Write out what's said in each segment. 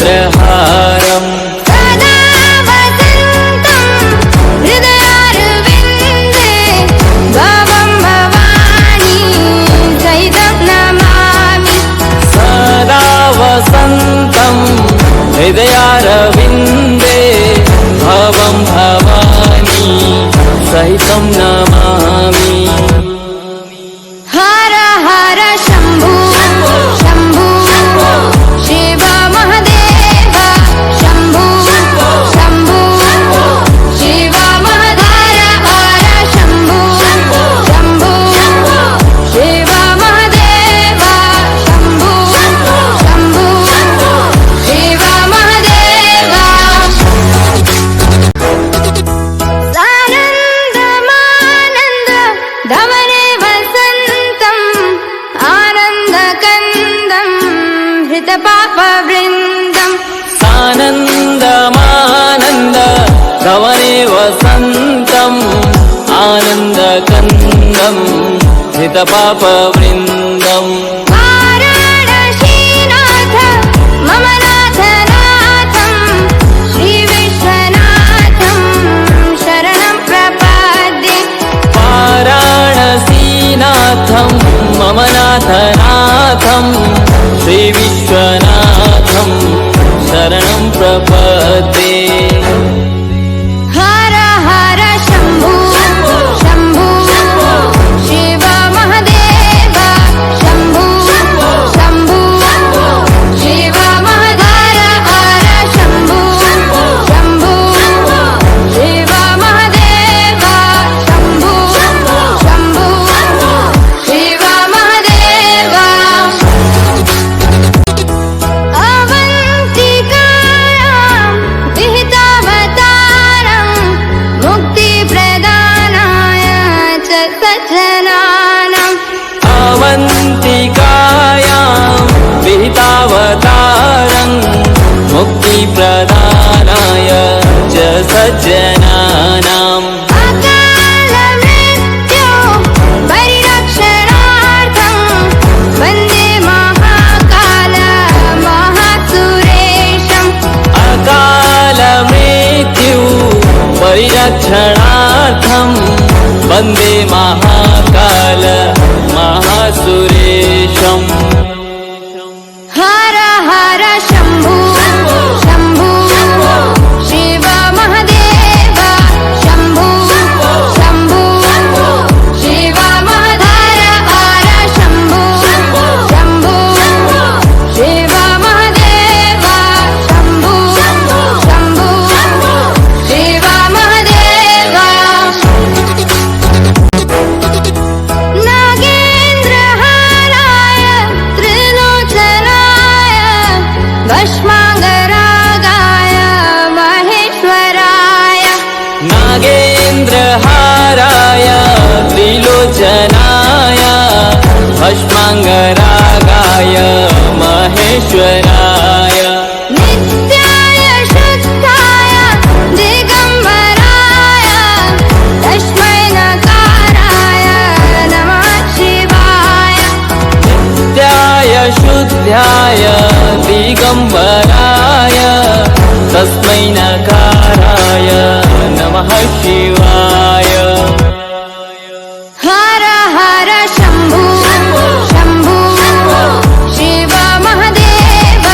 नागेन्द्रहारम् सदा वसन्तं हृदयारविन्दे भवं भवानी सहितं नमामि सदा वसन्तं हृदयारविन्दे भवं भवानी सहितं नमामि हर हर शम्भो शम्भो शिव महदेव शम्भो शम्भो शिव महदेव हर शम्भो शम्भो शिव महदेव शम्भो शम्भो शिव महदेव सानन्दमानन्द धवने वसन्तम् आनन्दकन्दम् हृतपापवृन्दम् सानन्दमानन्द धवने वसन्तम् आनन्दकन्दम् हितपापवृन्दम् वाराणसीनाथ मम नाथनाथं श्रीविश्वनाथं शरणं प्रपद्ये वाराणसीनाथं मम नाथनाथं श्रीविश्वनाथं शरणं प्रपद्ये हर हर शम्भो शम्भो शिव महदेव शम्भो शम्भो शिव महदेव हर शम्भो शम्भो शिव महदेव शम्भो शम्भो शिव महदेव अवन्तिकायां विहितावतारं मुक्तिप्रदानाय च सज्जनानाम् अवन्तिकायां विहितावतारं मुक्तिप्रदानाय च सज्जनानाम् अकालमृत्यो परिरक्षणार्थं वन्दे महाकाल महासुरेशम् अकालमृत्यु परिरक्षणार्थं वन्दे महाकाल महासुरेशम् हर हर शम्भो शम्भो शिव महदेव शम्भो शम्भो शिव महदेव हर शम्भो शम्भो शिव महदेव शम्भो शम्भो शिव महदेव नागेन्द्रहाराय त्रिलोचनाय भस्माङ्गरागाय महेश्वराय नागेन्द्रहाराय त्रिलोचनाय भस्माङ्गरागाय महेश्वराय नित्याय शुद्धाय दिगम्बराय तस्मै नकाराय नमः शिवाय नित्याय शुद्धाय दिगम्बराय तस्मै नकाराय नमः शिवाय हर हर शम्भो शम्भो शिव महदेव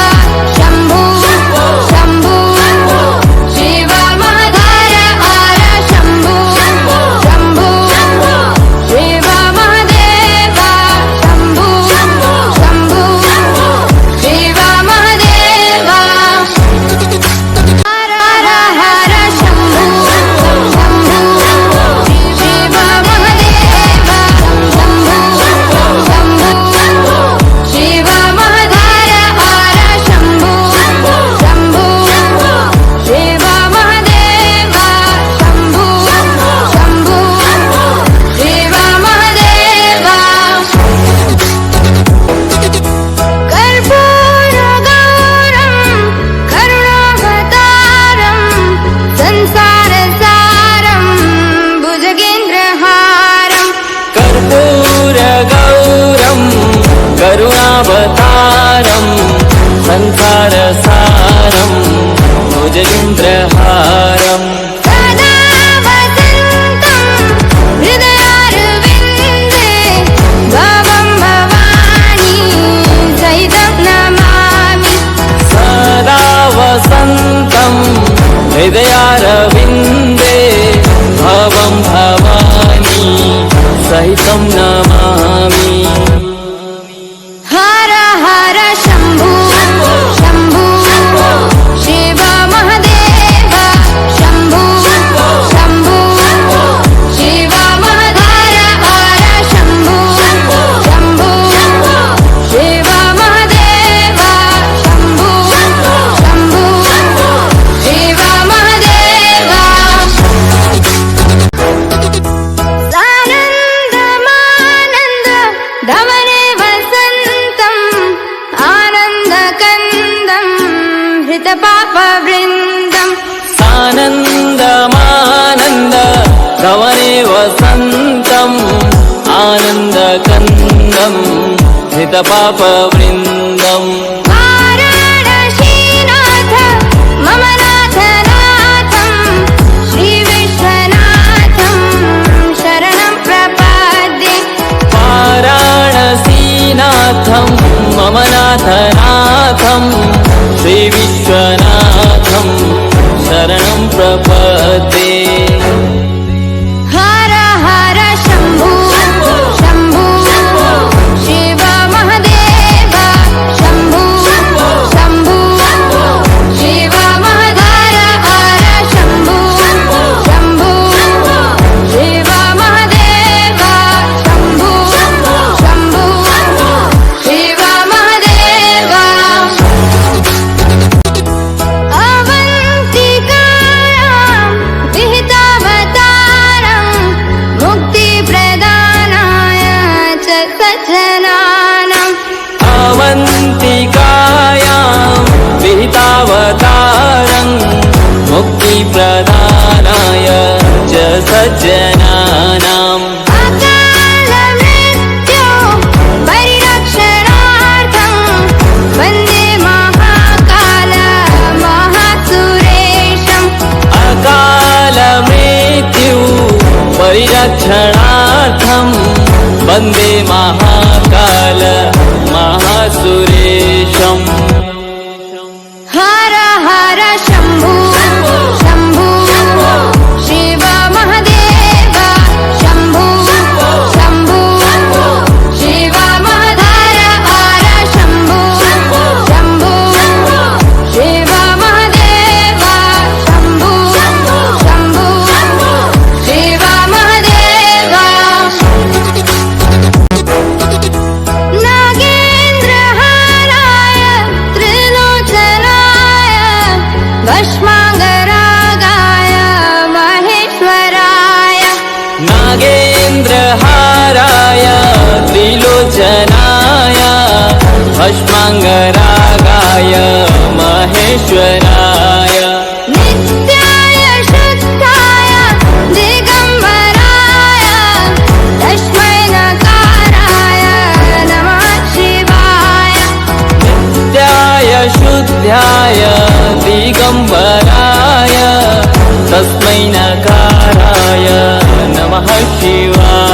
धृतपापवृन्दम् सानन्दमानन्द कवने वसन्तम् आनन्दकन्दम् धृतपापवृन्दम् वाराणसीनाथ मम नाथनाथम् श्रीविश्वनाथम् शरणं प्रपद्ये वाराणसीनाथं मम नाथनाथं श्रीविश्वनाथं शरणं प्रपद्ये हर हर शम्भो शम्भो शिव महदेव शम्भो शम्भो शिव महधर हर शम्भो शम्भो शिव महदेव शम्भो शम्भो शिव महदेव अवन्तिकायां विहितावतारं मुक्तिप्रदानाय च सज्जनानाम् अवन्तिकायां विहितावतारं मुक्तिप्रदानाय च सज्जनानाम् अकालमृत्यो परिरक्षणार्थं वन्दे महाकाल महासुरेशम् अकालमृत्यु परिरक्षणार्थं वन्दे महाकाल महासुरेशम् हर हर शम्भो शम्भो शिव महदेव शम्भो शम्भो शिव महधर हर शम्भो शम्भो शिव महदेव शम्भो शम्भो शिव महदेव नागेन्द्रहाराय त्रिलोचनाय भस्माङ्गरागाय महेश्वराय नागेन्द्रहाराय त्रिलोचनाय भस्माङ्गरागाय महेश्वराय नित्याय शुद्धाय दिगम्बराय तस्मै नकाराय नमः शिवाय नित्याय शुद्धाय दिगम्बराय तस्मै नकाराय नमः शिवाय